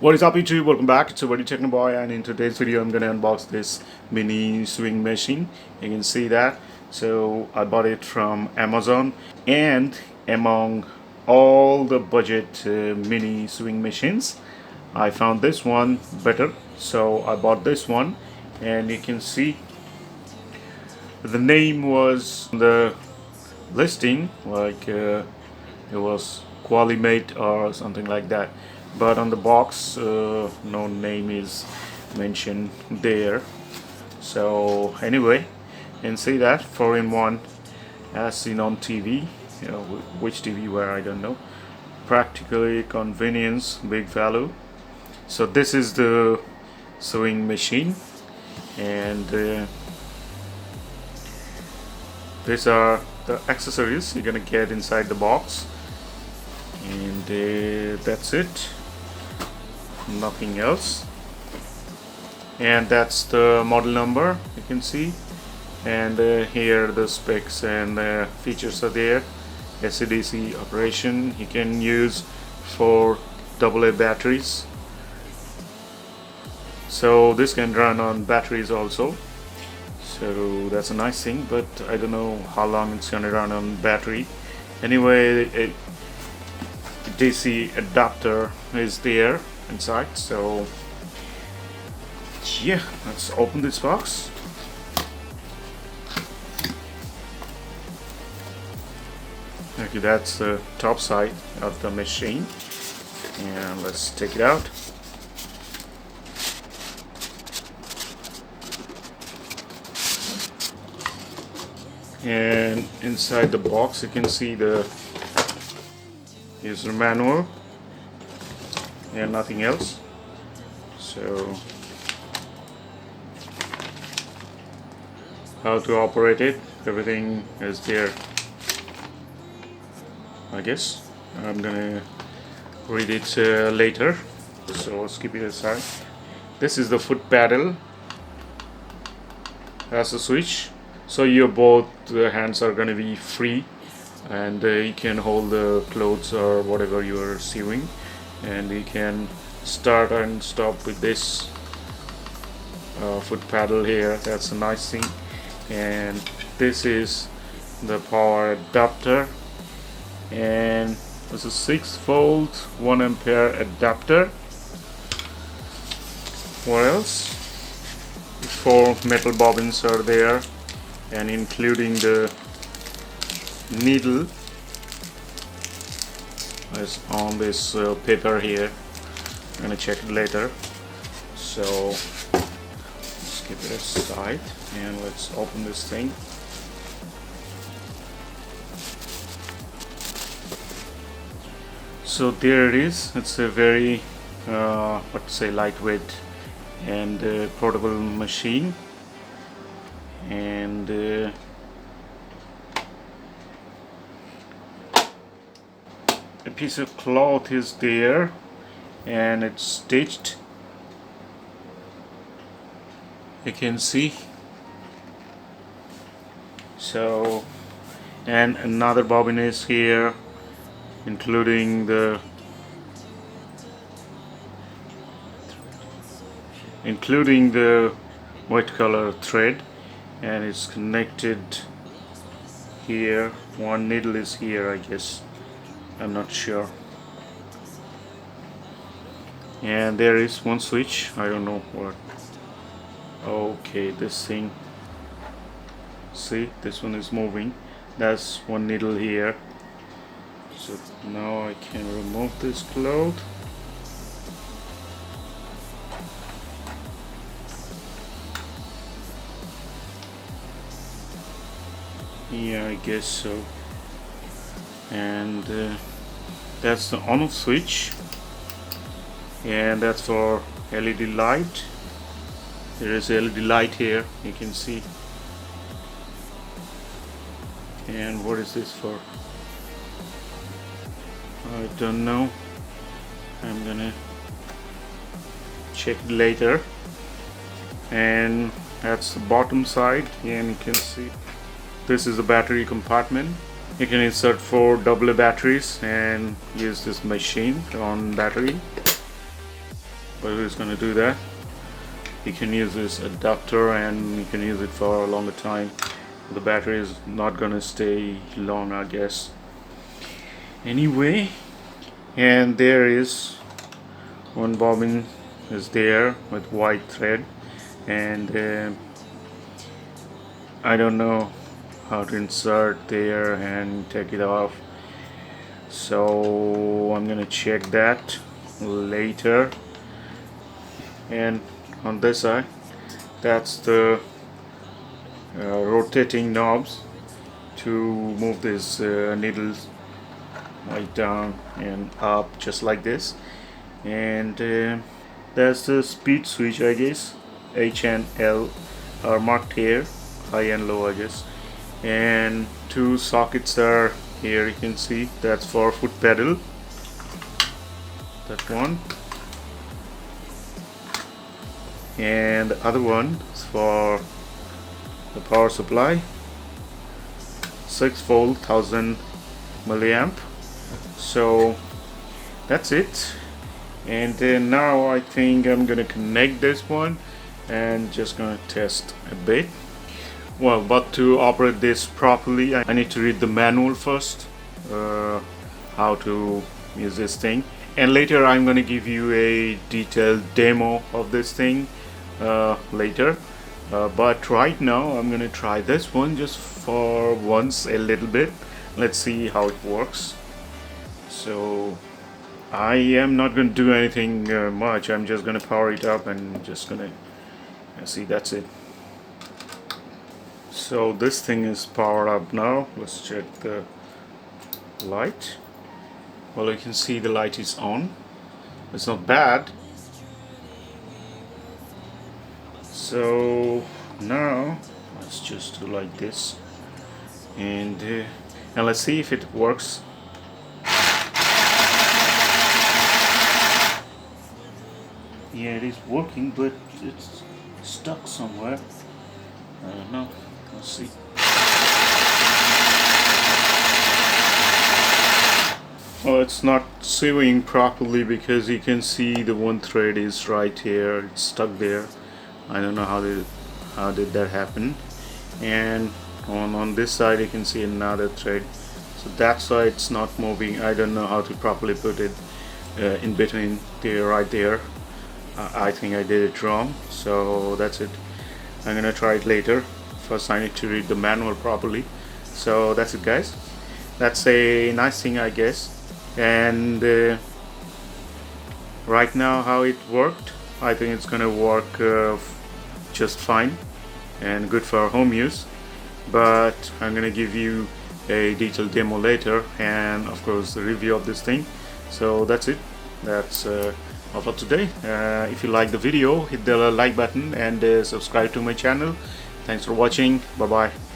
What is up YouTube? Welcome back. It's a very Techno Boy, and in today's video I'm gonna unbox this mini sewing machine. You can see that. So I bought it from Amazon, and among all the budget mini sewing machines, I found this one better. So I bought this one, and you can see the name was the listing like it was Qualimate or something like that, but on the box no name is mentioned there. So anyway, you can see that 4-in-1 as seen on TV, which TV where I don't know. Practically convenience, big value. So this is the sewing machine, and these are the accessories you're gonna get inside the box, and that's it, nothing else. And that's the model number, you can see, and here the specs and features are there. AC/DC operation, you can use for AA batteries, so this can run on batteries also. So that's a nice thing, but I don't know how long it's gonna run on battery. Anyway, a DC adapter is there inside. So yeah, let's open this box. Okay, that's the top side of the machine, and let's take it out. And inside the box you can see the user manual and nothing else. So how to operate it, everything is there, I guess. I'm gonna read it later, so let's keep it aside. This is the foot pedal, has a switch, so your both hands are going to be free, and you can hold the clothes or whatever you are sewing, and you can start and stop with this foot pedal here. That's a nice thing. And this is the power adapter, and this is 6-volt 1 ampere adapter. What else? 4 metal bobbins are there, and including the needle is on this paper here. I'm gonna check it later, so let's keep it aside and let's open this thing. So there it is. It's a very lightweight and portable machine, and a piece of cloth is there, and it's stitched, you can see. So, and another bobbin is here, including the white color thread, and it's connected here. One needle is here, I guess, I'm not sure. And there is one switch, I don't know what. Okay, this thing, see, this one is moving. That's one needle here. So now I can remove this cloth. Yeah, I guess so. And that's the on-off switch, and that's for LED light. There is LED light here, you can see. And what is this for? I don't know. I'm gonna check it later. And that's the bottom side, and you can see this is the battery compartment. You can insert 4 AA batteries and use this machine on battery. but who's gonna do that? You can use this adapter and you can use it for a longer time. The battery is not gonna stay long, I guess. Anyway, and there is one bobbin is there with white thread, and I don't know how to insert there and take it off, so I'm gonna check that later. And on this side, that's the rotating knobs to move this needles right down and up, just like this. And that's the speed switch, I guess. H and L are marked here, high and low, I guess. And two sockets are here, you can see. That's for foot pedal, that one, and the other one is for the power supply, 6-volt 1000 milliamp. So that's it. And then now I think I'm gonna connect this one and just gonna test a bit. Well, but to operate this properly, I need to read the manual first, how to use this thing, and later I'm gonna give you a detailed demo of this thing later. But right now I'm gonna try this one just for once, a little bit. Let's see how it works. So I am not going to do anything much. I'm just going to power it up and just going to see, that's it. So this thing is powered up now. Let's check the light. Well, you can see the light is on. It's not bad. So now let's just do like this, and let's see if it works. Yeah, it is working, but it's stuck somewhere. I don't know. Let's see. Well, it's not sewing properly because you can see the one thread is right here. It's stuck there. I don't know how did that happen. And on this side you can see another thread. So that's why it's not moving. I don't know how to properly put it in between there, right there. I think I did it wrong, so that's it. I'm gonna try it later. First I need to read the manual properly. So that's it, guys. That's a nice thing, I guess. And right now how it worked, I think it's gonna work just fine and good for home use. But I'm gonna give you a detailed demo later, and of course the review of this thing. So that's it. That's all for today. If you like the video, hit the like button and subscribe to my channel. Thanks for watching. Bye bye.